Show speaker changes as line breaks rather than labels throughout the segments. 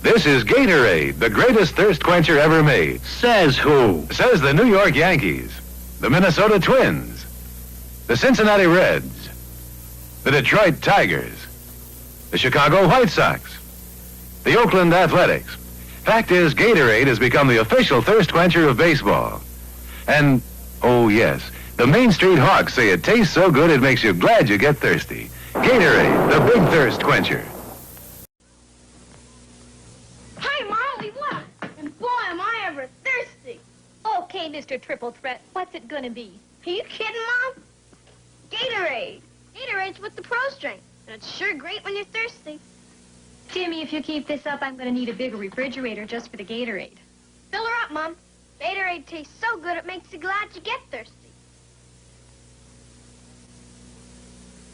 This is Gatorade, the greatest thirst quencher ever made.
Says who?
Says the New York Yankees, the Minnesota Twins, the Cincinnati Reds, the Detroit Tigers, the Chicago White Sox, the Oakland Athletics. Fact is, Gatorade has become the official thirst quencher of baseball. And, oh yes, the Main Street Hawks say it tastes so good it makes you glad you get thirsty. Gatorade, the big thirst quencher.
Hi, Molly, look. And boy, am I ever thirsty.
Okay, Mr. Triple Threat, what's it gonna be?
Are you kidding, Mom? Gatorade. Gatorade's what the pros drink. And it's sure great when you're thirsty.
Jimmy, if you keep this up, I'm gonna need a bigger refrigerator just for the Gatorade.
Fill her up, Mom. Gatorade tastes so good it makes you glad you get thirsty.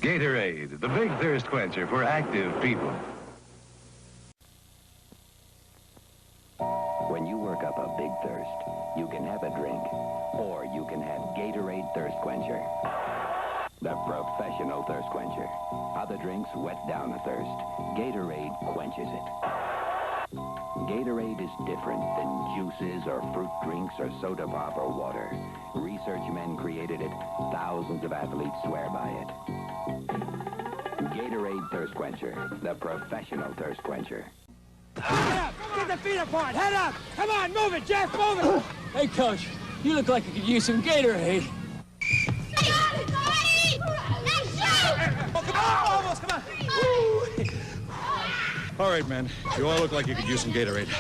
Gatorade, the big thirst quencher for active people.
When you work up a big thirst, you can have a drink, or you can have Gatorade Thirst Quencher. The professional thirst quencher. Other drinks wet down a thirst. Gatorade quenches it. Gatorade is different than juices or fruit drinks or soda pop or water. Research men created it. Thousands of athletes swear by it. Gatorade Thirst Quencher, the professional thirst quencher.
Head up! Get the feet apart! Head up! Come on, move it, Jeff, move it! Hey, Coach, you look like you could use some Gatorade.
Oh, come on, almost, come on. All right, man. You all look like you could use some Gatorade.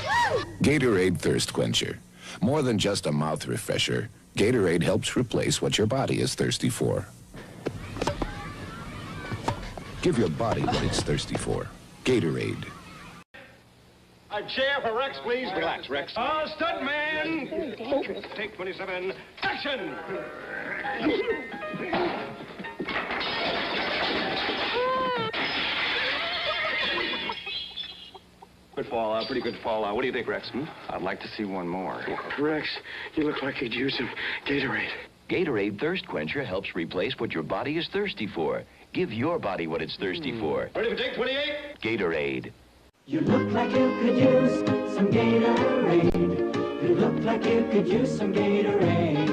Gatorade Thirst Quencher. More than just a mouth refresher, Gatorade helps replace what your body is thirsty for. Give your body what it's thirsty for. Gatorade.
A chair for Rex, please. Relax, Rex. Stuntman! Take 27. Action!
Good fallout, pretty good fallout. What do you think, Rex?
I'd like to see one more.
Rex, you look like you'd use some Gatorade.
Gatorade Thirst Quencher helps replace what your body is thirsty for. Give your body what it's thirsty for.
Ready for take 28?
Gatorade.
You look like you could use some Gatorade. You look like you could use some Gatorade.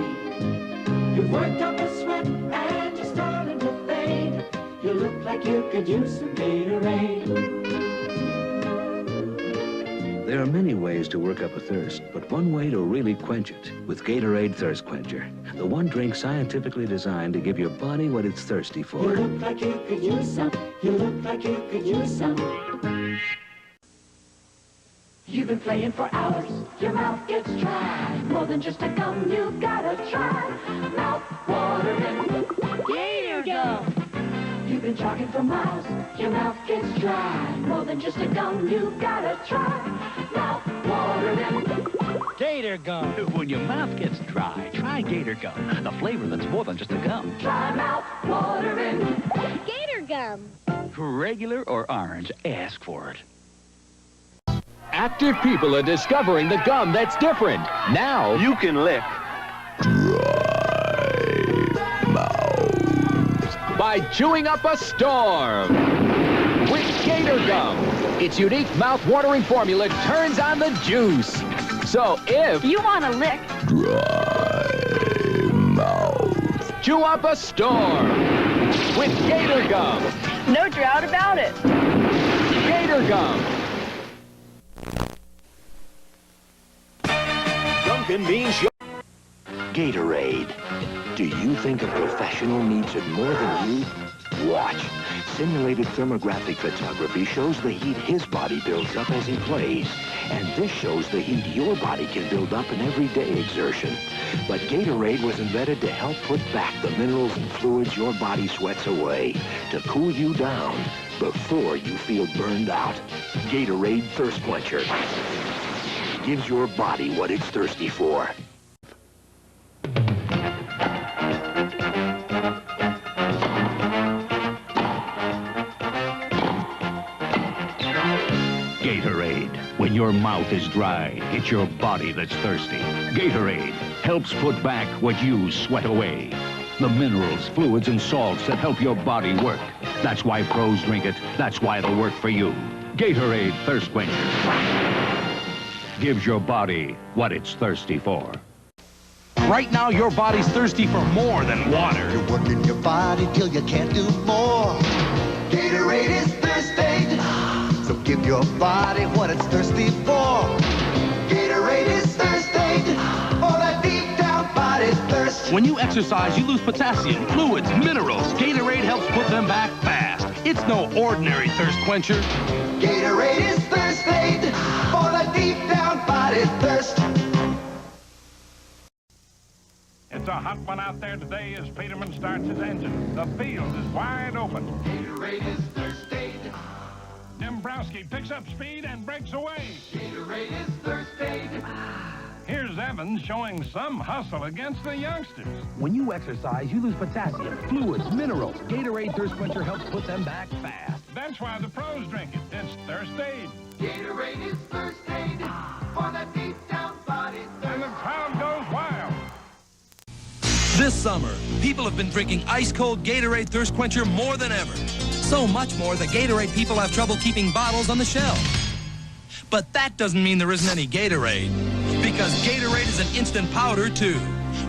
You've worked up a sweat and you're starting to fade. You look like you could use some Gatorade.
There are many ways to work up a thirst, but one way to really quench it with Gatorade Thirst Quencher, the one drink scientifically designed to give your body what it's thirsty for.
You look like you could use some. You look like you could use some. You've been playing for hours. Your mouth gets dry. More than just a gum, you've gotta try. Mouth watering Gator Gum. You've been jogging for miles. Your mouth gets dry. More than just a gum, you've gotta try. Mouth watering
Gator Gum. When your mouth gets dry, try Gator Gum. The flavor that's more than just a gum.
Try mouth watering
Gator Gum.
Regular or orange, ask for it.
Active people are discovering the gum that's different. Now you can lick dry mouth by chewing up a storm with Gator Gum. Its unique mouth-watering formula turns on the juice. So if
you want to lick
dry mouth, chew up a storm with Gator Gum.
no doubt about it.
Gator Gum.
Dunkin' means your Gatorade. Do you think a professional needs it more than you? Watch. Simulated thermographic photography shows the heat his body builds up as he plays. And this shows the heat your body can build up in everyday exertion. But Gatorade was invented to help put back the minerals and fluids your body sweats away, to cool you down before you feel burned out. Gatorade Thirst Quencher gives your body what it's thirsty for.
Gatorade. When your mouth is dry, it's your body that's thirsty. Gatorade helps put back what you sweat away. The minerals, fluids, and salts that help your body work. That's why pros drink it. That's why it'll work for you. Gatorade Thirst Quencher. gives your body what it's thirsty for.
Right now, your body's thirsty for more than water.
You're working your body till you can't do more. Gatorade is thirsty, so give your body what it's thirsty for. Gatorade is thirsty, for that deep down body thirst.
When you exercise, you lose potassium, fluids, minerals. Gatorade helps put them back fast. It's no ordinary thirst quencher.
Gatorade is thirsty, for that deep down body thirst.
It's a hot one out there today as Peterman starts his engine. The field is wide open.
Gatorade is thirsty.
Dombrowski picks up speed and breaks away.
Gatorade is thirsty.
Here's Evans showing some hustle against the youngsters.
When you exercise, you lose potassium, fluids, minerals. Gatorade Thirst Quencher helps put them back fast.
That's why the pros drink it. It's Thirst Aid.
Gatorade is thirsty, for that deep down body thirst.
And the crowd goes wild.
This summer, people have been drinking ice-cold Gatorade Thirst Quencher more than ever. So much more that Gatorade people have trouble keeping bottles on the shelf. But that doesn't mean there isn't any Gatorade, because Gatorade is an instant powder, too.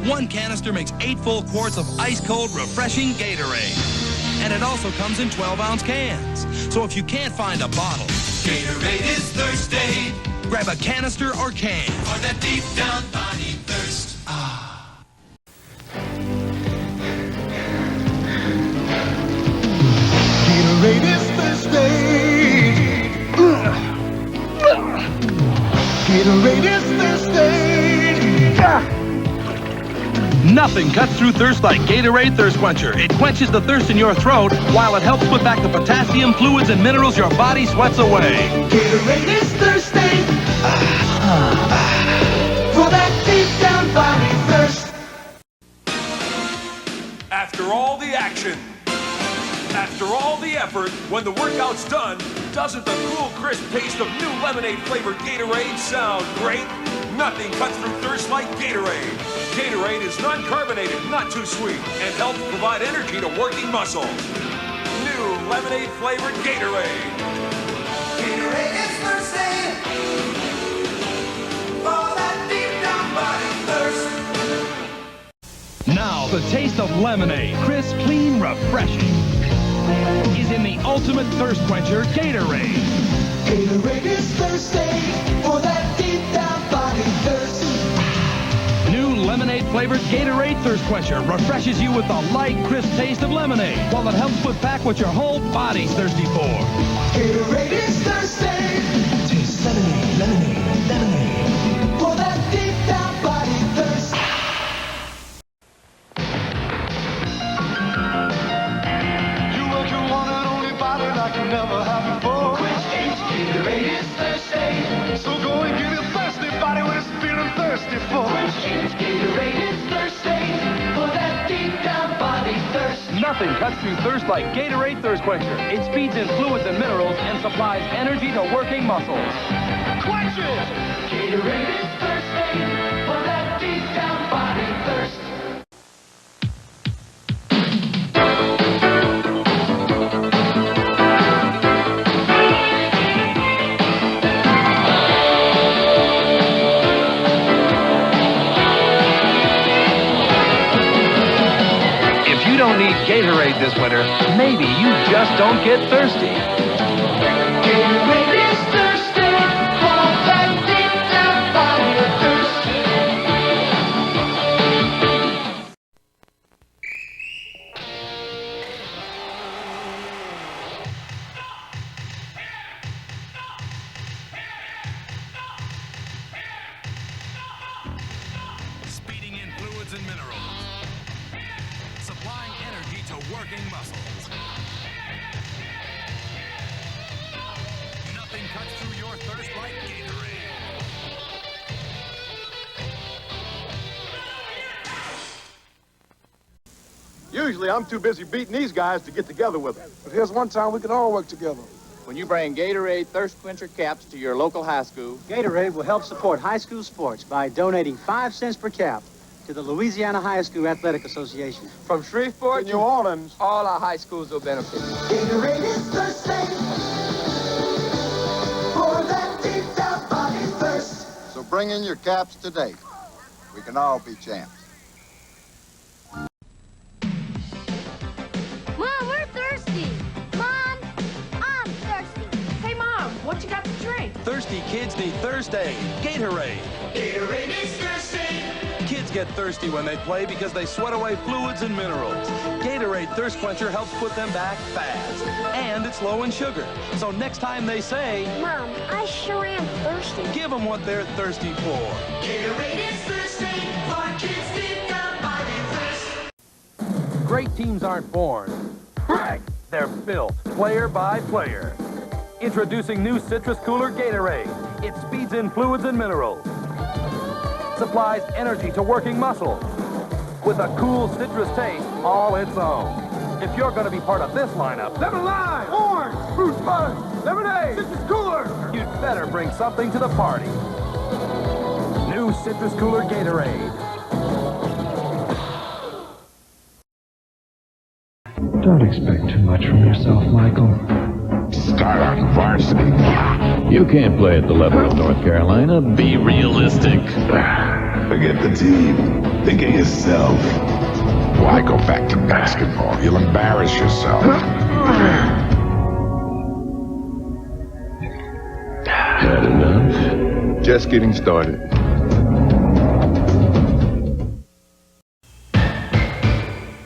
One canister makes 8 full quarts of ice-cold, refreshing Gatorade. And it also comes in 12-ounce cans. So if you can't find a bottle,
Gatorade is thirsty.
Grab a canister or can.
For that deep down body thirst. Gatorade is thirsty. Gatorade is thirsty.
Nothing cuts through thirst like Gatorade Thirst Quencher. It quenches the thirst in your throat while it helps put back the potassium, fluids, and minerals your body sweats away.
Gatorade is thirsty. For that deep down body thirst.
After all the action, after all the effort, when the workout's done, doesn't the cool, crisp taste of new lemonade-flavored Gatorade sound great? Nothing cuts through thirst like Gatorade. Gatorade is non-carbonated, not too sweet, and helps provide energy to working muscles. New lemonade-flavored Gatorade.
Gatorade is thirsty. For that deep down body thirst.
Now, the taste of lemonade, crisp, clean, refreshing, is in the ultimate thirst quencher, Gatorade.
Gatorade is thirsty for that deep down body thirst.
New lemonade-flavored Gatorade Thirst Quencher refreshes you with the light, crisp taste of lemonade, while it helps put back what your whole body's thirsty for.
Gatorade is thirsty. Taste lemonade, lemonade, lemonade. For that deep down body thirst. Never have before. Gatorade is thirsty. So go and give your thirsty body what it's feeling thirsty for. Gatorade is thirsty for that deep down body thirst.
Nothing cuts through thirst like Gatorade Thirst Quencher. It speeds in fluids and minerals and supplies energy to working muscles.
Quench it! Gatorade is thirsty for that deep down body thirst.
Don't need Gatorade this winter, maybe you just don't get thirsty.
Gatorade is thirsty for that deep down body thirst.
Speeding in fluids and minerals. Supplying energy to working muscles. Nothing cuts through your thirst like Gatorade.
Usually I'm too busy beating these guys to get together with them. But here's one time we can all work together.
When you bring Gatorade Thirst Quencher caps to your local high school,
Gatorade will help support high school sports by donating 5 cents per cap to the Louisiana High School Athletic Association.
from Shreveport
To New Orleans,
all our high schools will benefit.
Gatorade is thirsty for that deep down body thirst.
Bring in your caps today. We can all be champs.
Mom, we're thirsty. Mom, I'm thirsty.
Hey, Mom, what you got to drink?
Thirsty kids need Thursday. Gatorade.
Gatorade is thirsty.
Kids get thirsty when they play because they sweat away fluids and minerals. Gatorade Thirst Quencher helps put them back fast. And it's low in sugar. So next time they say,
Mom, I sure am thirsty.
give them what they're thirsty for.
Gatorade is thirsty for kids deep down body thirst.
Great teams aren't born. They're built, player by player. Introducing new Citrus Cooler Gatorade. It speeds in fluids and minerals. Supplies energy to working muscles. With a cool citrus taste all its own. If you're going to be part of this lineup, lemon lime, orange, fruit punch, lemonade, citrus cooler, you'd better bring something to the party. New Citrus Cooler Gatorade.
Don't expect too much from yourself, Michael.
Start on varsity.
You can't play at the level of North Carolina. Be realistic.
Forget the team. Think of yourself. Why go back to basketball? You'll embarrass yourself.
Had enough?
Just getting started.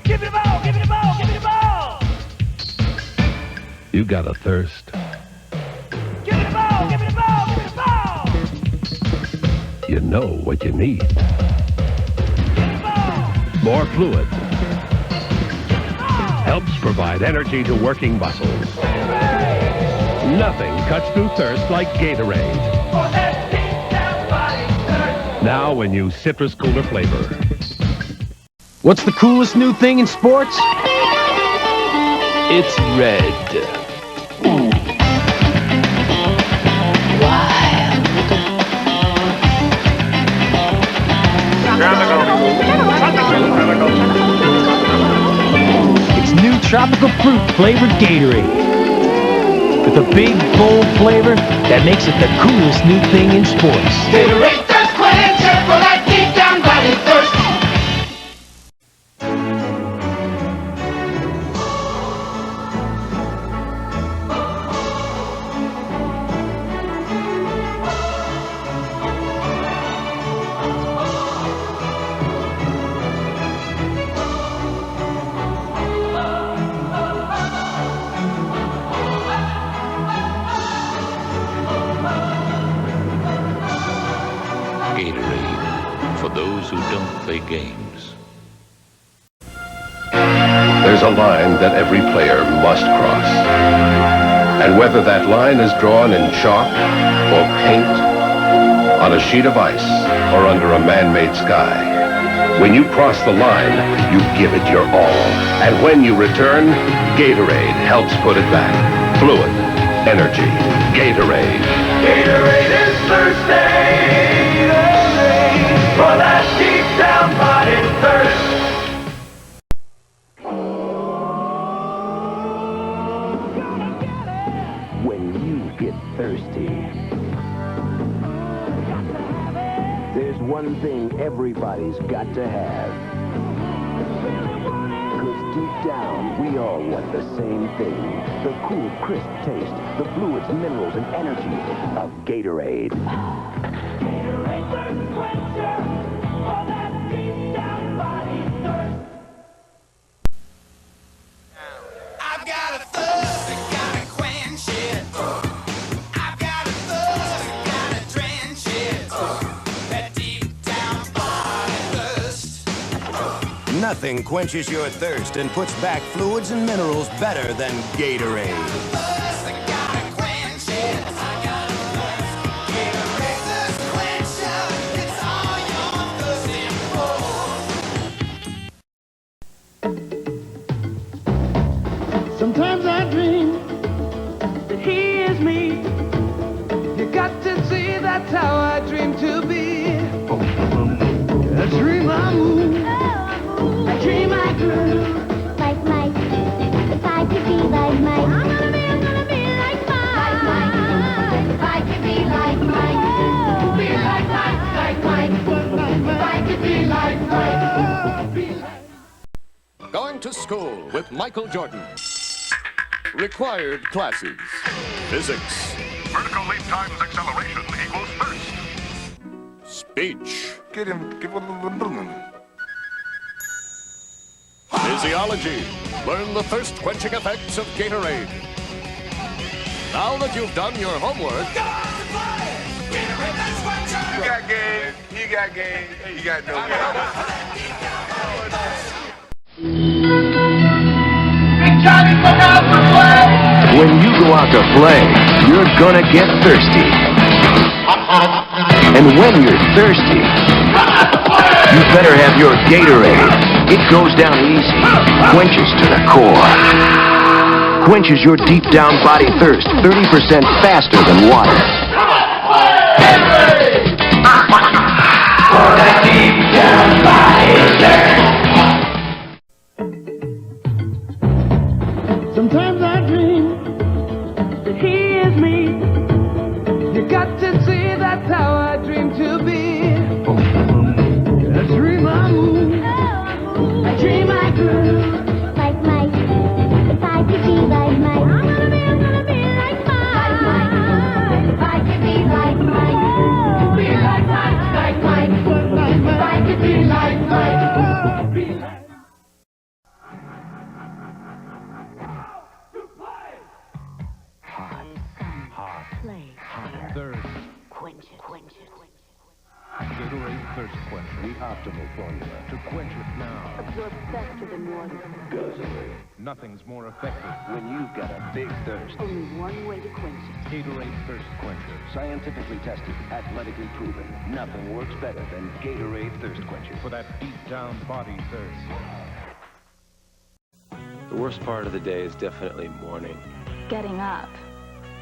Give me the ball, give me the ball, give me the ball!
You got a thirst.
Give me the ball, give me the ball, give me the ball!
You know what you need. More fluid. Helps provide energy to working muscles. Nothing cuts through thirst like Gatorade. Now in new Citrus Cooler flavor.
What's the coolest new thing in sports? It's red. It's new tropical fruit flavored Gatorade. With a big, bold flavor that makes it the coolest new thing in sports.
Gatorade thirst quencher for that deep down body thirst.
Gatorade, for those who don't play games.
There's a line that every player must cross. And whether that line is drawn in chalk or paint, on a sheet of ice or under a man-made sky, when you cross the line, you give it your all. And when you return, Gatorade helps put it back. Fluid, energy, Gatorade.
Gatorade is thirsty. For that deep down body thirst.
When you get thirsty, there's one thing everybody's got to have. 'Cause deep down, we all want the same thing. The cool, crisp taste, the fluids, minerals, and energy of Gatorade.
Gatorade thirst quencher for that deep down body thirst. I've got a thirst, I gotta quench it. I've got a thirst, I gotta drench it. That deep down body thirst.
Nothing quenches your thirst and puts back fluids and minerals better than Gatorade.
Thirst, I gotta quench it. I gotta thirst. Gatorade thirst quencher, it's all you're thirsty for. Sometimes I dream that he is me. You got to see that's how I dream to be. I dream I move. I dream I groove.
Like Mike. If I could be like Mike. I'm gonna be a
to school with Michael Jordan. Required classes. Physics.
Vertical leap times acceleration equals thirst.
Speech.
Give him a
Physiology. Learn the thirst-quenching effects of Gatorade. Now that you've done your homework...
You got game, you got game, you got no game.
Big Johnny, look out for play!
When you go out to play, you're gonna get thirsty. And when you're thirsty, you better have your Gatorade. It goes down easy, quenches to the core. Quenches your deep down body thirst 30% faster than water.
For the deep down body thirst.
Sometimes I dream that he is me. You got to see that's how I dream to be. I dream I move. I dream I groove.
Like Mike. If I could be like Mike. I'm gonna be like Mike. Like Mike. If I could be like Mike. Be like Mike. Like Mike. If I could be like Mike. Be like
Thirst.
Quench it. Quench it.
Gatorade Thirst Quencher, the optimal formula to quench it now.
Absorb faster than water.
Gatorade. Nothing's more effective when you've got a big thirst.
Only one way to quench it.
Gatorade Thirst Quencher. Scientifically tested, athletically proven. Nothing works better than Gatorade Thirst Quencher for that deep down body thirst.
The worst part of the day is definitely morning.
Getting up.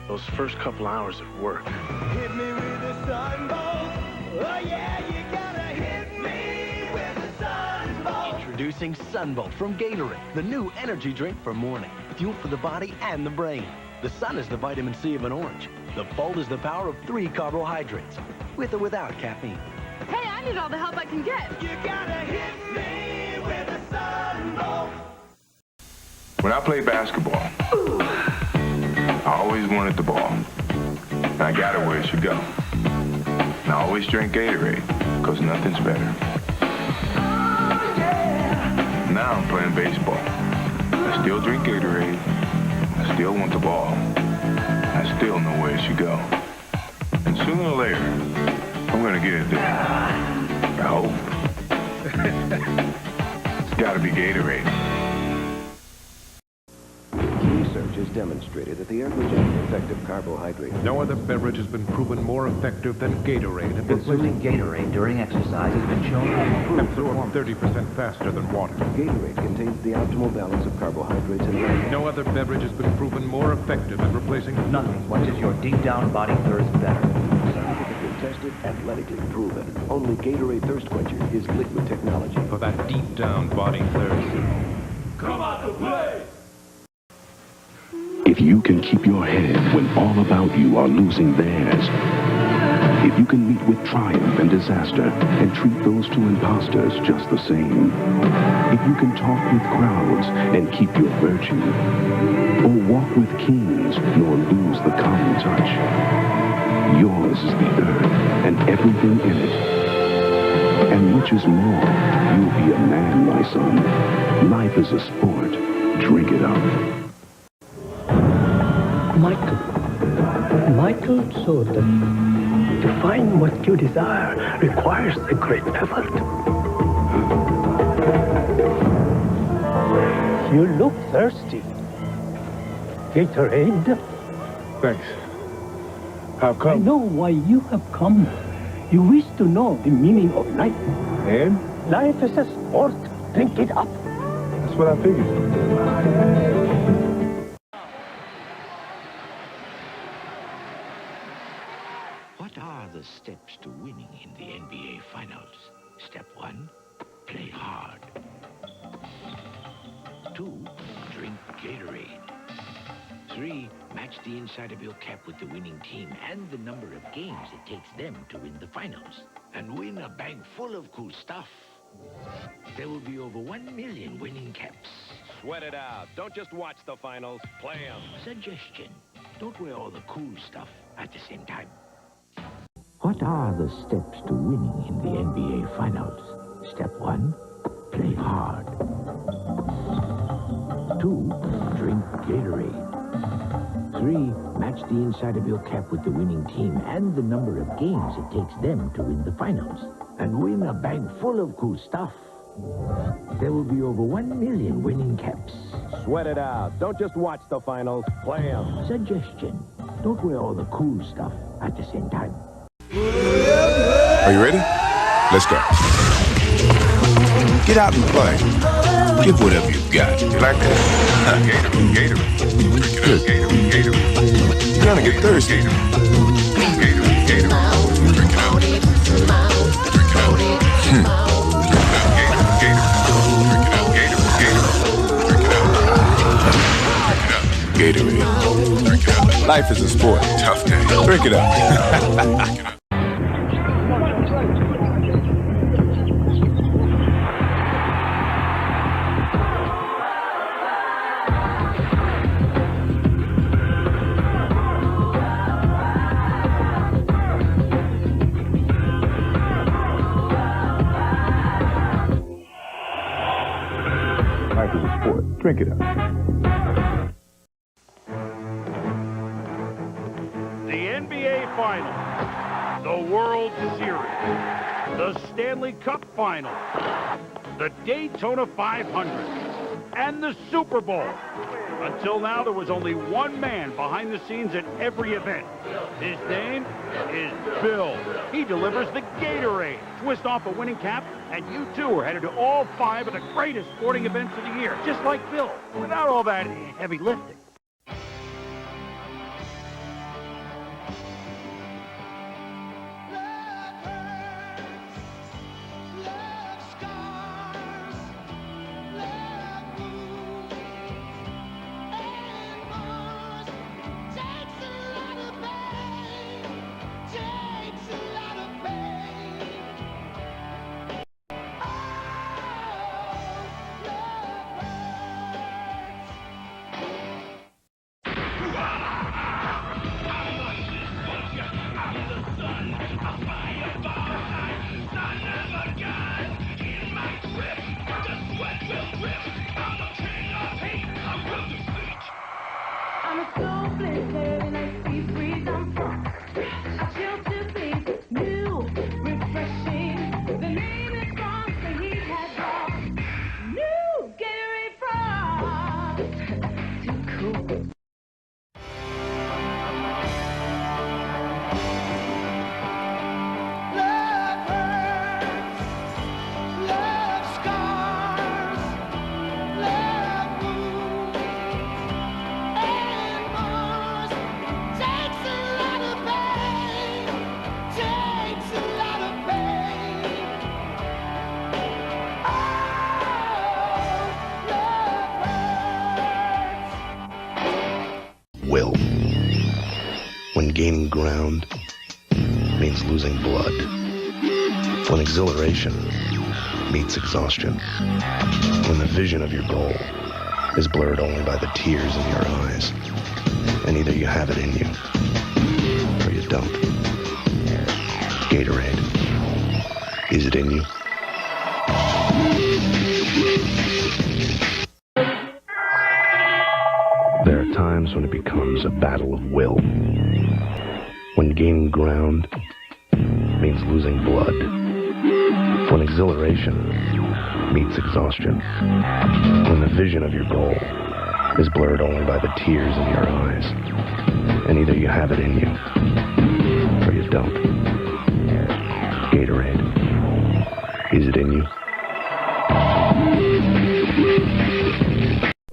Those first couple hours at work.
Hit me with a sunbolt. Oh yeah, you gotta hit me with a sunbolt.
Introducing Sunbolt from Gatorade, the new energy drink for morning. Fuel for the body and the brain. The sun is the vitamin C of an orange. The bolt is the power of 3 carbohydrates, with or without caffeine.
Hey, I need all the help I can get.
You gotta hit me with a sunbolt.
When I played basketball, I always wanted the ball. And I got it where it should go. And I always drink Gatorade, because nothing's better. Now I'm playing baseball. I still drink Gatorade. I still want the ball. I still know where it should go. And sooner or later, I'm going to get it there. I hope. It's got to be Gatorade.
Research has demonstrated that the average effective carbohydrate.
No other beverage has been proven more effective than Gatorade.
Consuming Gatorade during exercise has been shown to improve
absorb 30% faster than water.
Gatorade contains the optimal balance of carbohydrates and water.
No other beverage has been proven more effective at replacing
nothing quenches your deep down body thirst better.
Scientifically tested, athletically proven. Only Gatorade Thirst Quencher is liquid technology.
For that deep down body thirst.
Come out to play!
If you can keep your head when all about you are losing theirs. If you can meet with triumph and disaster and treat those two imposters just the same. If you can talk with crowds and keep your virtue. Or walk with kings nor lose the common touch. Yours is the earth and everything in it. And which is more, you'll be a man, my son. Life is a sport. Drink it up.
Michael showed that to find what you desire requires a great effort. You look thirsty. Gatorade?
Thanks. How come?
I know why you have come. You wish to know the meaning of life.
And?
Life is a sport. Drink it up.
That's what I figured.
What are the steps to winning in the NBA Finals? Step 1, play hard. 2, drink Gatorade. 3, match the inside of your cap with the winning team and the number of games it takes them to win the finals. And win a bag full of cool stuff. There will be over 1 million winning caps.
Sweat it out. Don't just watch the finals. Play them.
Suggestion. Don't wear all the cool stuff at the same time. What are the steps to winning in the NBA Finals? Step 1, play hard. 2, drink Gatorade. 3, match the inside of your cap with the winning team and the number of games it takes them to win the finals. And win a bag full of cool stuff. There will be over 1 million winning caps.
Sweat it out. Don't just watch the finals. Play them.
Suggestion. Don't wear all the cool stuff at the same time.
Are you ready? Let's go. Get out and play. Give whatever you got. You like that? Gatorade. Good. Gatorade. You're gonna get thirsty. Gatorade. Drink it out. Drink it out. Gatorade. Life is a sport. Tough day. Drink it up. Life is a sport. Drink it up.
Final, the World Series, the Stanley Cup Final, the Daytona 500, and the Super Bowl. Until now, there was only one man behind the scenes at every event. His name is Bill. He delivers the Gatorade. Twist off a winning cap, and you too are headed to all 5 of the greatest sporting events of the year, just like Bill, without all that heavy lifting.
Will. When gaining ground means losing blood. When exhilaration meets exhaustion. When the vision of your goal is blurred only by the tears in your eyes. And either you have it in you, or you don't. Gatorade. Is it in you? There are times when it becomes a battle of will. When gaining ground means losing blood. When exhilaration meets exhaustion. When the vision of your goal is blurred only by the tears in your eyes. And either you have it in you, or you don't. Gatorade. Is it in you?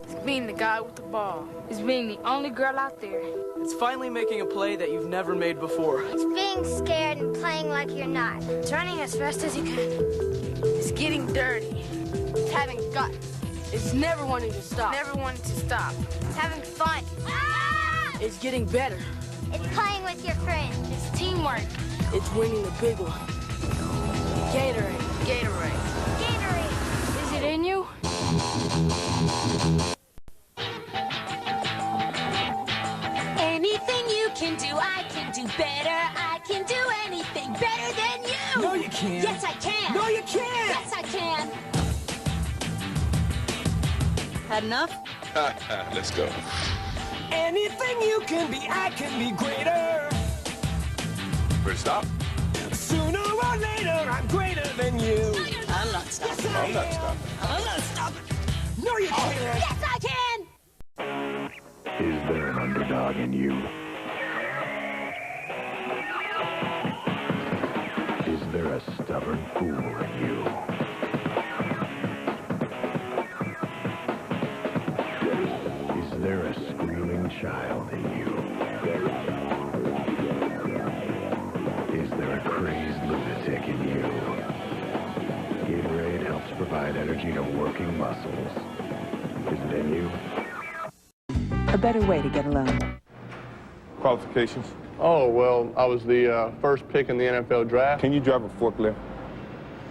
It's being the guy with the ball. It's being the only girl out there.
It's finally making a play that you've never made before.
It's being scared and playing like you're not.
It's running as fast as you can. It's getting dirty. It's having guts. It's never wanting to stop. Never wanting to stop.
It's having fun. Ah!
It's getting better.
It's playing with your friends.
It's teamwork. It's winning the big one. Gatorade. Gatorade.
Gatorade.
Is it in you?
can.
Yes, I can.
No, you can't.
Yes, I can. Had enough?
Let's go.
Anything you can be, I can be greater.
First stop.
Sooner or later, I'm greater than you.
I'm not stopping.
Yes,
I'm not stopping.
I'm not stopping.
No, you can't.
Yes, I can.
Is there an underdog in you? Is there a stubborn fool in you? Is there a screaming child in you? Is there a crazed lunatic in you? Gatorade helps provide energy to working muscles. Is it in you?
A better way to get a loan.
Qualifications.
Oh, well, I was the first pick in the NFL draft.
Can you drive a forklift?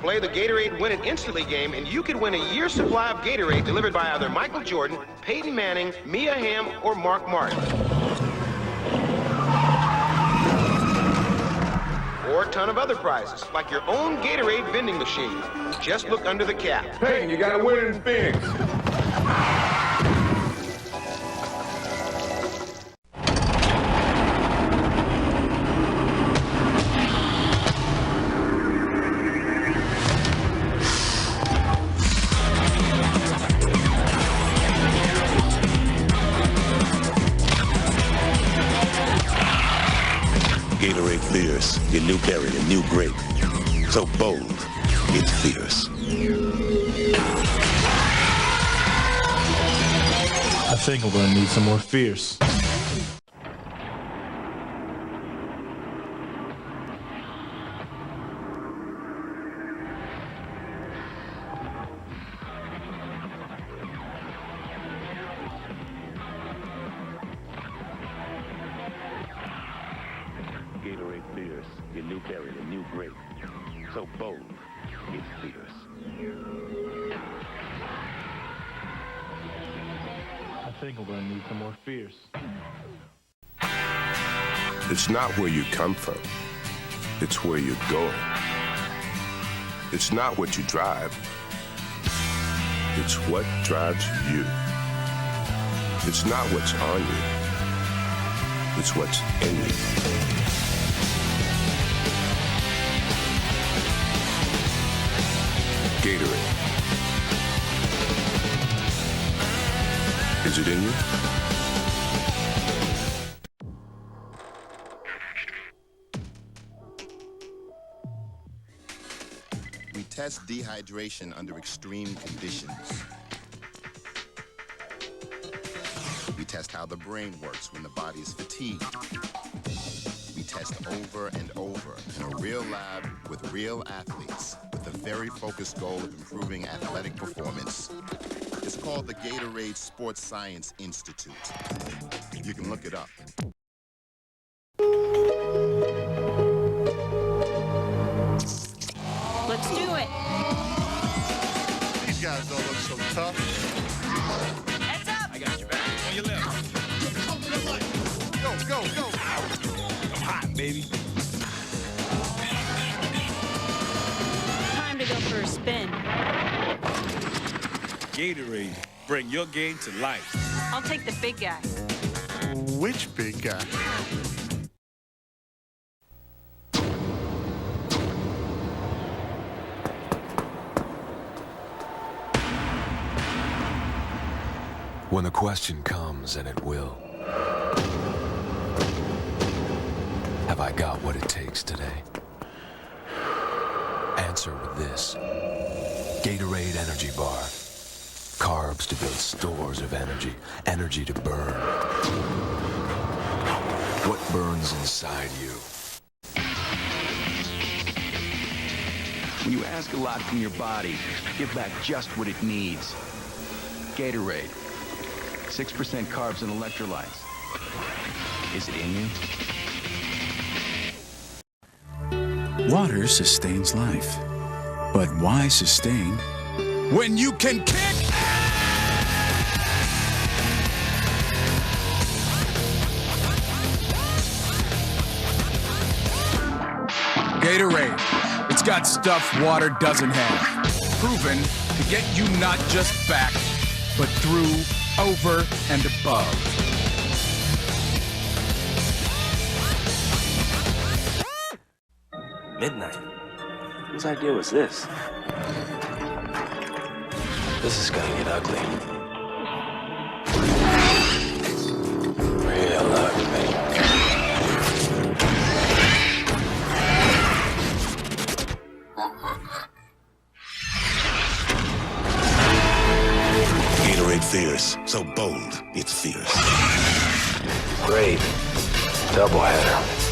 Play the Gatorade Win It Instantly game, and you could win a year's supply of Gatorade delivered by either Michael Jordan, Peyton Manning, Mia Hamm, or Mark Martin. Or a ton of other prizes, like your own Gatorade vending machine. Just look under the cap.
Peyton, you got to win in Phoenix.
Gatorade Fierce, your new berry, a new grape. So bold, it's fierce.
I think we're gonna need some more Fierce.
Gatorade Fierce, your new berry, a new grape. So bold, it's fierce.
I think we're gonna need some more Fierce.
It's not where you come from. It's where you're going. It's not what you drive. It's what drives you. It's not what's on you. It's what's in you. Gatorade. Is it in you?
We test dehydration under extreme conditions. We test how the brain works when the body is fatigued. We test over and over in a real lab with real athletes with the very focused goal of improving athletic performance. It's called the Gatorade Sports Science Institute. You can look it up.
Let's do it.
These guys don't look so tough.
Heads up.
I got your back. On your left. Go, go, go. I'm hot, baby.
Time to go for a spin.
Gatorade, bring your game to life.
I'll take the big guy.
Which big guy?
When the question comes, and it will, have I got what it takes today? Answer with this. Gatorade Energy Bar. Carbs to build stores of energy. Energy to burn. What burns inside you?
When you ask a lot from your body, give back just what it needs. Gatorade. 6% carbs and electrolytes. Is it in you?
Water sustains life. But why sustain when you can kick? Gatorade. It's got stuff water doesn't have. Proven to get you not just back, but through, over, and above.
Midnight? Whose idea was this? This is gonna get ugly. Real ugly.
Gatorade Fierce. So bold, it's fierce.
Great. Doubleheader.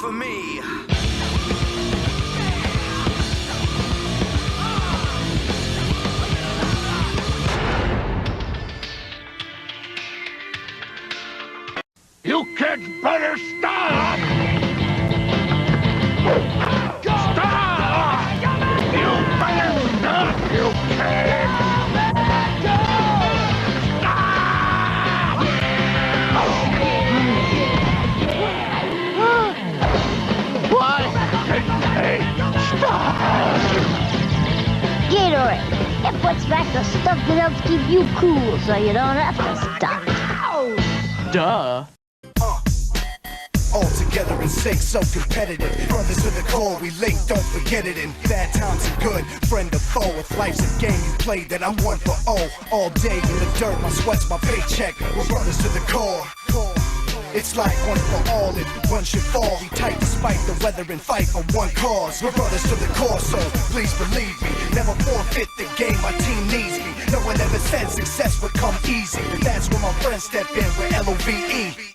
For me.
You kids better stop! Stop! You better stop, you kids!
Gatorade. It puts back the stuff that helps keep you cool so you don't have to stop.
Duh.
All together in sync, so competitive. Brothers to the core, we link, don't forget it. In bad times and good, friend or foe. If life's a game you play, then I'm one for all day in the dirt, my sweat's my paycheck. We're brothers to the core. It's like one for all, and one should fall. We tight despite the weather and fight for one cause. We're brothers to the core, so please believe me. Never forfeit the game, my team needs me. No one ever said success would come easy, but that's when my friends step in with LOVE.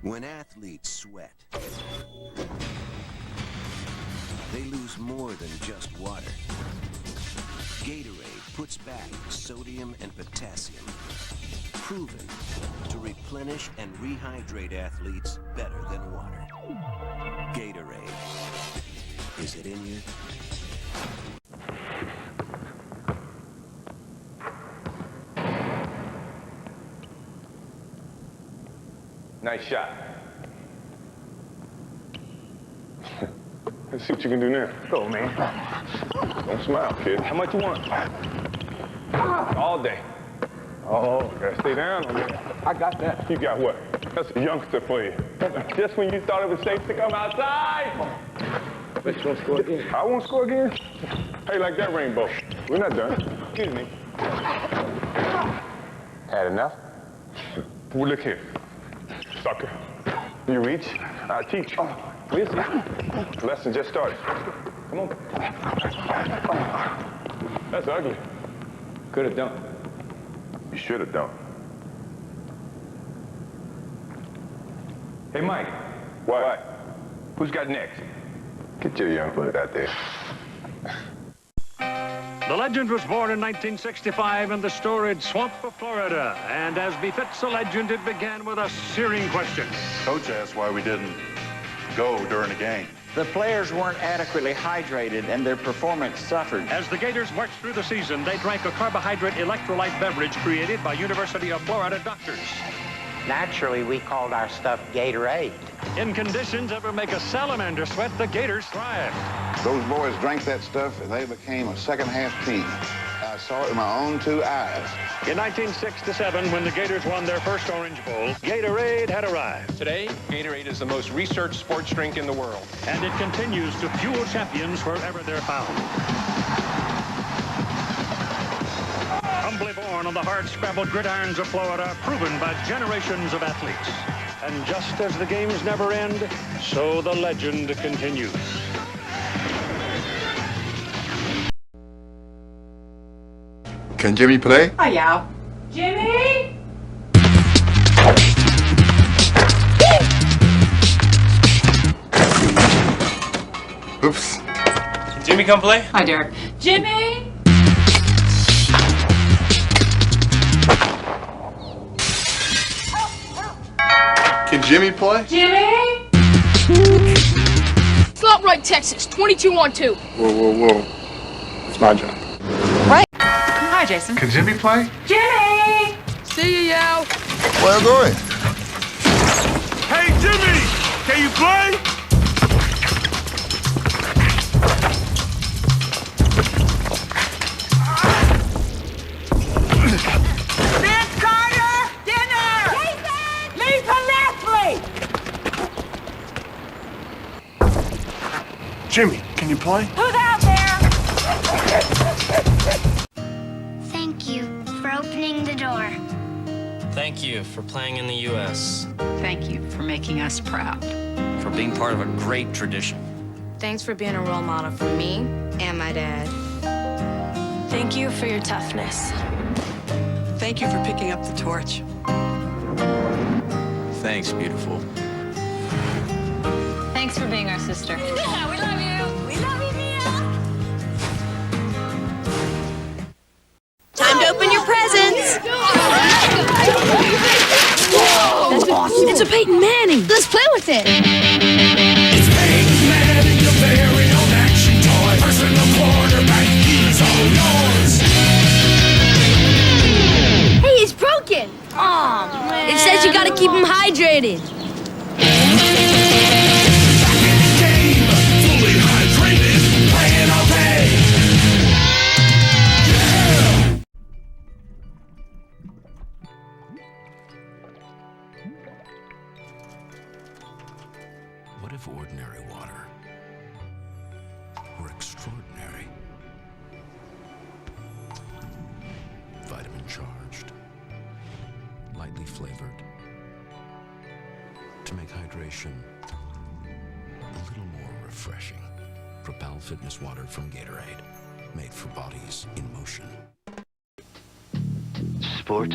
When athletes sweat, they lose more than just water. Gatorade puts back sodium and potassium, proven to replenish and rehydrate athletes better than water. Gatorade. Is it in you?
Nice shot. Let's see what you can do now. Go, man. Don't smile, kid. How much you want? All day. Oh, gotta stay down on that. I got that. You got what? That's a youngster for you. Just when you thought it was safe to come outside. Bet you won't score again. I won't score again? How you like that rainbow? We're not done. Excuse me. Had enough? Well, look here. Sucker. You reach, I teach you. We'll see. The lesson just started. Come on. That's ugly. Could have done. You should have done. Hey, Mike. What? Who's got next? Get your young foot out there.
The legend was born in 1965 in the storied swamp of Florida, and as befits a legend, it began with a searing question.
Coach asked why we didn't go during the game.
The players weren't adequately hydrated, and their performance suffered.
As the Gators marched through the season, they drank a carbohydrate electrolyte beverage created by University of Florida doctors.
Naturally, we called our stuff Gatorade.
In conditions that would make a salamander sweat, the Gators thrived.
Those boys drank that stuff, and they became a second-half team. I saw it with my own two eyes.
In 1967, when the Gators won their first Orange Bowl, Gatorade had arrived.
Today, Gatorade is the most researched sports drink in the world.
And it continues to fuel champions wherever they're found. Humbly born on the hard-scrabbled gridirons of Florida, proven by generations of athletes. And just as the games never end, so the legend continues.
Can Jimmy play?
Oh, yeah. Jimmy?
Oops.
Can Jimmy come play?
Hi, Derek. Jimmy?
Jimmy play?
Jimmy?
Salt Right, Texas, 22-1-2.
Whoa, whoa, whoa. It's my job.
Right. Hi, Jason.
Can Jimmy play?
Jimmy!
See you, Yao.
Where are you going?
Hey, Jimmy! Can you play?
Vince Carter! Dinner! Jason! Leave for Leslie!
Jimmy, can you play?
Who's out there?
Thank you for opening the door.
Thank you for playing in the U.S.
Thank you for making us proud.
For being part of a great tradition.
Thanks for being a role model for me and my dad. Thank you for your toughness.
Thank you for picking up the torch.
Thanks, beautiful.
Thanks for being our sister.
Yeah, we love you. We love you, Mia. Time to open your presents. It's a Peyton Manning. Let's play with it.
It's Peyton Manning, your very own action toy. Personal quarterback, he's all yours.
Hey, he's broken. Aw, man. It says you gotta keep him hydrated.
Back in the game, fully hydrated, playing all day.
What if ordinary water were extraordinary? Vitamin charged, lightly flavored, to make hydration a little more refreshing. Propel Fitness Water from Gatorade, made for bodies in motion.
Sport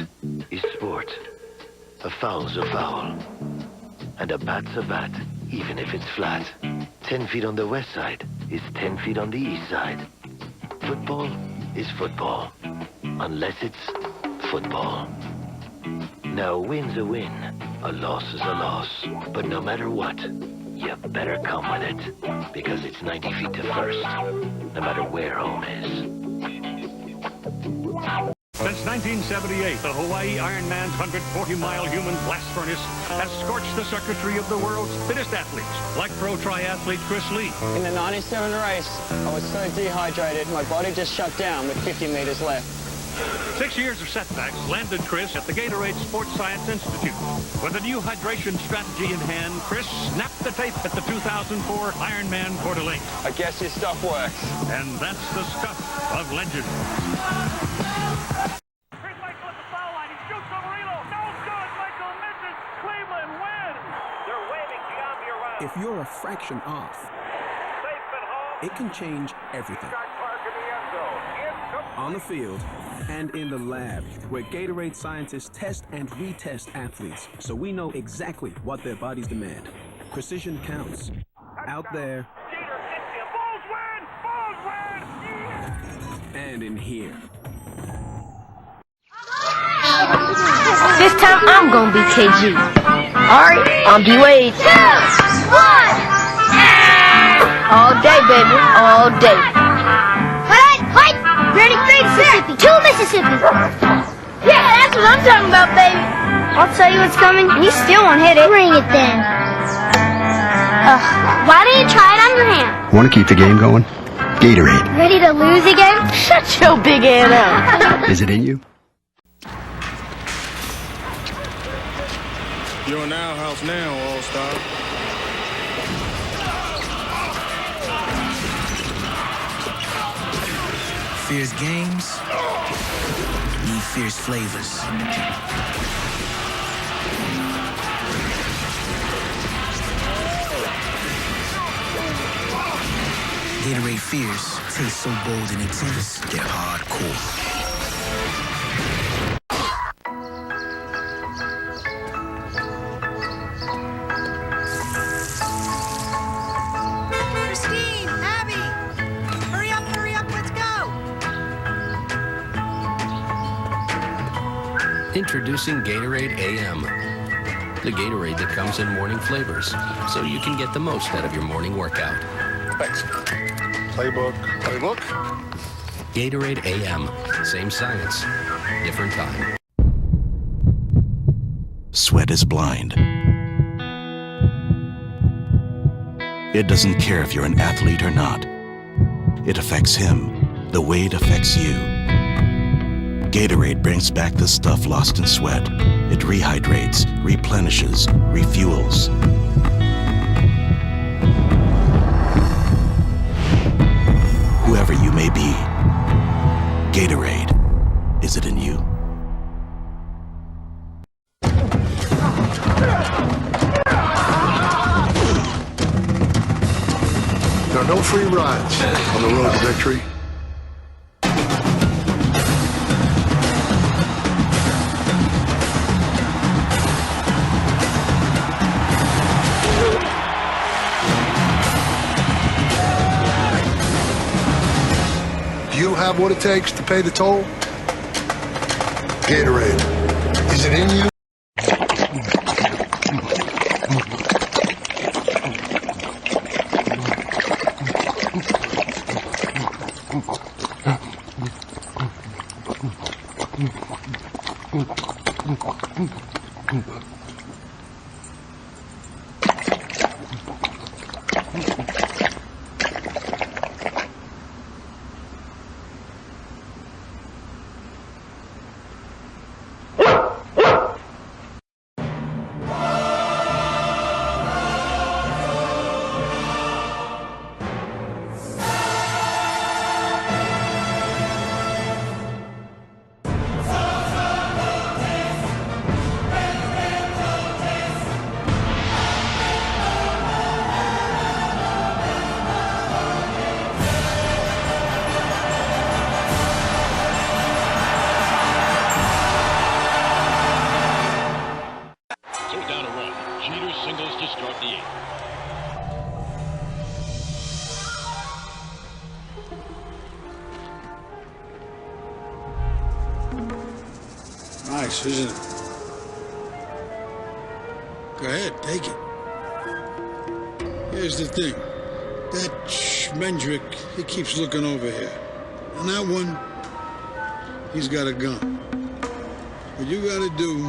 is sport. A foul's a foul. And a bat's a bat, even if it's flat. 10 feet on the west side is 10 feet on the east side. Football is football, unless it's football. Now a win's a win, a loss is a loss. But no matter what, you better come with it, because it's 90 feet to first, no matter where home is.
Since 1978, the Hawaii Ironman's 140-mile human blast furnace has scorched the circuitry of the world's fittest athletes, like pro triathlete Chris Lee.
In the 97 race, I was so dehydrated, my body just shut down with 50 meters left.
6 years of setbacks landed Chris at the Gatorade Sports Science Institute. With a new hydration strategy in hand, Chris snapped the tape at the 2004 Ironman Coeur d'Alene.
I guess your stuff works.
And that's the stuff of legend.
If you're a fraction off, it can change everything. On the field and in the lab, where Gatorade scientists test and retest athletes, so we know exactly what their bodies demand. Precision counts. Out there and in here.
This time I'm gonna be KG. Alright, I'm D-Wade. 2, 1! All day, baby, all day. Fight! Ready, Mississippi. 2 Mississippi. Yeah, that's what I'm talking about, baby. I'll tell you what's coming, and you still won't hit it. Bring it then. Why don't you try it on your hand?
Want to keep the game going? Gatorade.
Ready to lose again? Shut your big hand up.
Is it in you?
You're in our house now, All-Star.
Fierce games need fierce flavors. Gatorade Fierce tastes so bold and intense, get hardcore.
Christine, Abby, hurry up, let's go.
Introducing Gatorade AM. the Gatorade that comes in morning flavors, so you can get the most out of your morning workout.
Thanks. Playbook.
Gatorade AM. Same science, different time.
Sweat is blind. It doesn't care if you're an athlete or not. It affects him the way it affects you. Gatorade brings back the stuff lost in sweat. It rehydrates, replenishes, refuels. Whoever you may be, Gatorade, is it in you?
There are no free rides on the road to victory. Do you have what it takes to pay the toll? Gatorade, is it in you?
Nice, isn't it? Go ahead, take it. Here's the thing. That Schmendrick, he keeps looking over here. And that one, he's got a gun. But you gotta do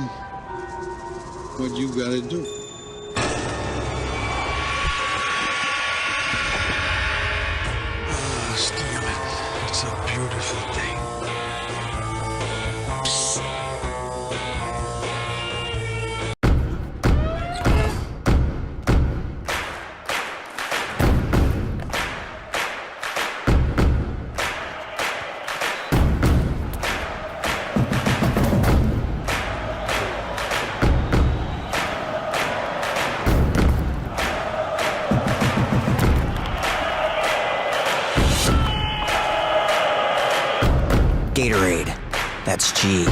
what you gotta do. Ah, steal it. It's a beautiful thing.
Gatorade. That's G.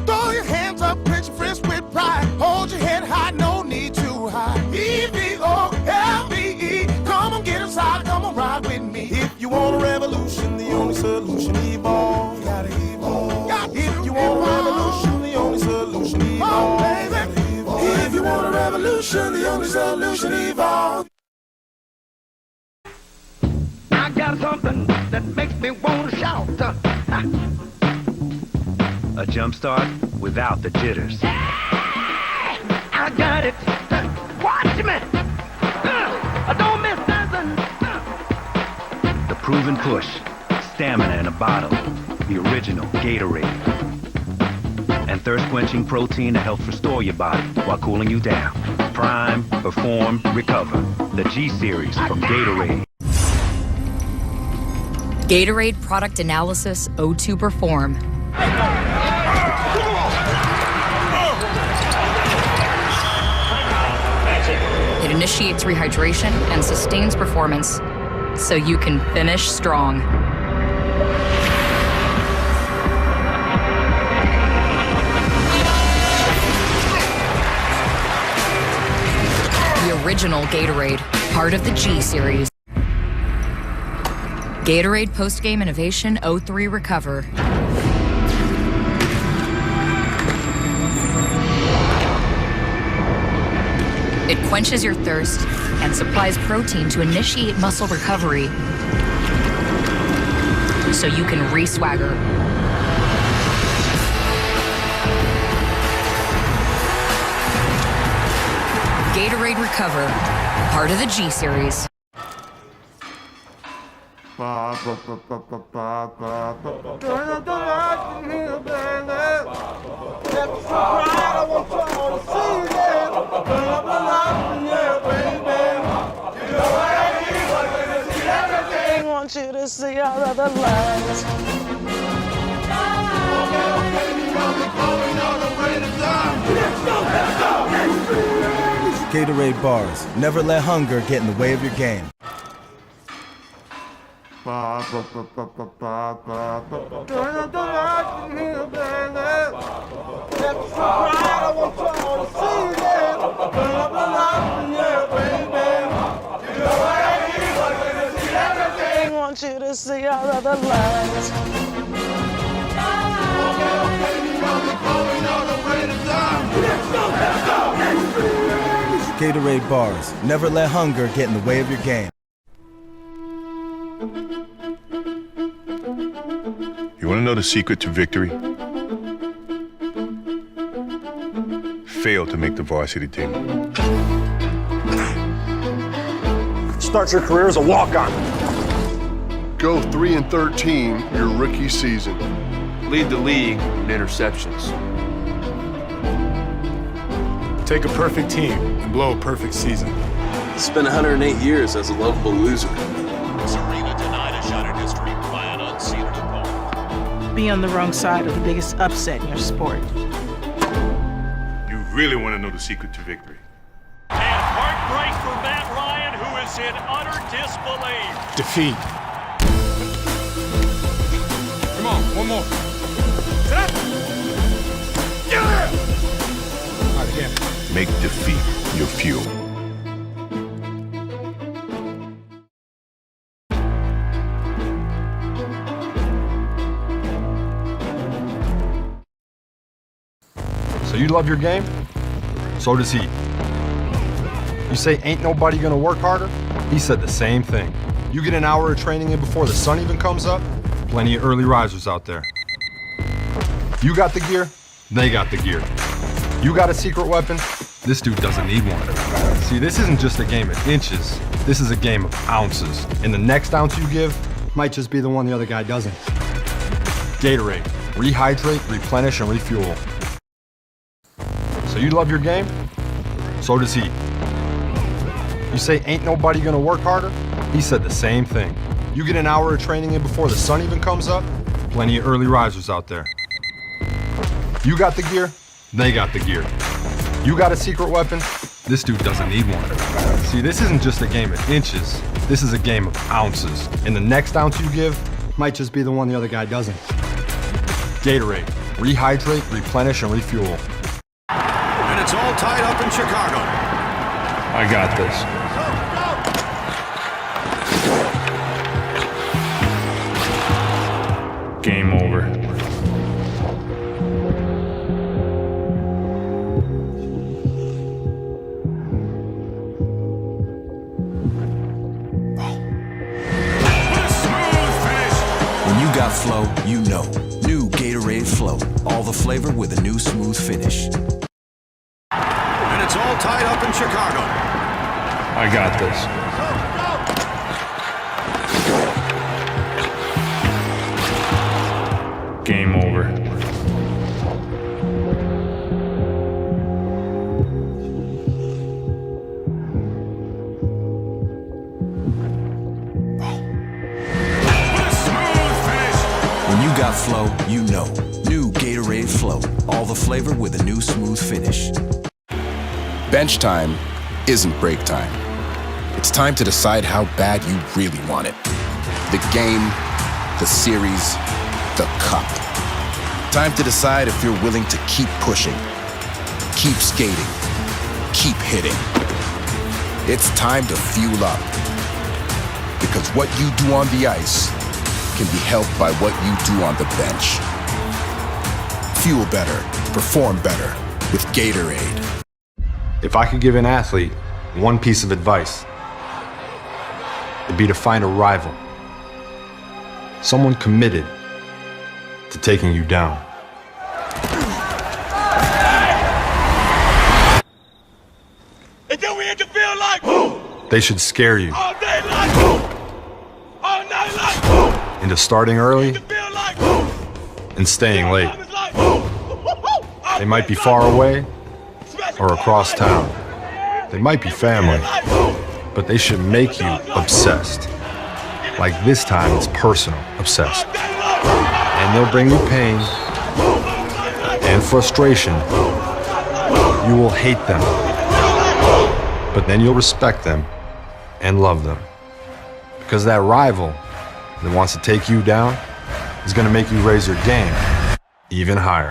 Throw your hands up, clench your fists with pride. Hold your head high, no need to hide. E-V-O-L-V-E. Come on, get inside, come on, ride with me. If you want a revolution, the only solution, evolve. You gotta evolve. If you want a revolution, the only solution, evolve. If you want a revolution, the only solution, evolve.
I got something that makes me want to shout.
A jump start without the jitters.
I got it. Watch me. I don't miss nothing.
The proven push, stamina in a bottle, the original Gatorade. And thirst-quenching protein that helps restore your body while cooling you down. Prime, perform, recover. The G-Series from Gatorade.
Gatorade Product Analysis O2 Perform. It initiates rehydration and sustains performance so you can finish strong. The original Gatorade, part of the G series. Gatorade Post-Game Innovation O3 Recover. It quenches your thirst and supplies protein to initiate muscle recovery so you can re-swagger. Gatorade Recover, part of the G series.
Want you to see all of the lights.
Gatorade bars. Never let hunger get in the way of your game.
Want you to see all of the lights.
Gatorade bars. Never let hunger get in the way of your game.
You want to know the secret to victory? Fail to make the varsity team.
Start your career as a walk-on.
Go 3-13 your rookie season.
Lead the league in interceptions.
Take a perfect team and blow a perfect season.
Spend 108 years as a lovable loser.
This arena denied a shot at history by an unseeded opponent.
Be on the wrong side of the biggest upset in your sport.
You really want to know the secret to victory?
And heartbreak for Matt Ryan, who is in utter disbelief.
Defeat.
Come on, one more. Set. Yeah!
All right, again.
Make defeat your fuel.
So you love your game? So does he. You say ain't nobody gonna work harder? He said the same thing. You get an hour of training in before the sun even comes up? Plenty of early risers out there. You got the gear, they got the gear. You got a secret weapon, this dude doesn't need one. See, this isn't just a game of inches, this is a game of ounces. And the next ounce you give might just be the one the other guy doesn't. Gatorade, rehydrate, replenish, and refuel. So you love your game? So does he. You say ain't nobody gonna work harder? He said the same thing. You get an hour of training in before the sun even comes up? Plenty of early risers out there. You got the gear, they got the gear. You got a secret weapon, this dude doesn't need one. See, this isn't just a game of inches, this is a game of ounces. And the next ounce you give might just be the one the other guy doesn't. Gatorade, rehydrate, replenish, and refuel.
And it's all tied up in Chicago.
I got this. Game over.
When you got flow, you know. New Gatorade Float. All the flavor with a new smooth finish.
And it's all tied up in Chicago.
I got this. Game over.
got flow, you know. New Gatorade Float, all the flavor with a new smooth finish.
Bench time isn't break time. It's time to decide how bad you really want it. The game, the series, the cup. Time to decide if you're willing to keep pushing, keep skating, keep hitting. It's time to fuel up. Because what you do on the ice can be helped by what you do on the bench. Fuel better, perform better with Gatorade.
If I could give an athlete one piece of advice, it'd be to find a rival. Someone committed to taking you down.
And then we hit the field like boom.
They should scare you
All day like boom. All night like boom.
into starting early
Feel like boom.
and staying late.
Like boom.
They might be far away or across town. They might be family, but they should make you obsessed. Like this time it's personal, obsessed. And they'll bring you pain and frustration. You will hate them, but then you'll respect them and love them. Because that rival that wants to take you down is going to make you raise your game even higher.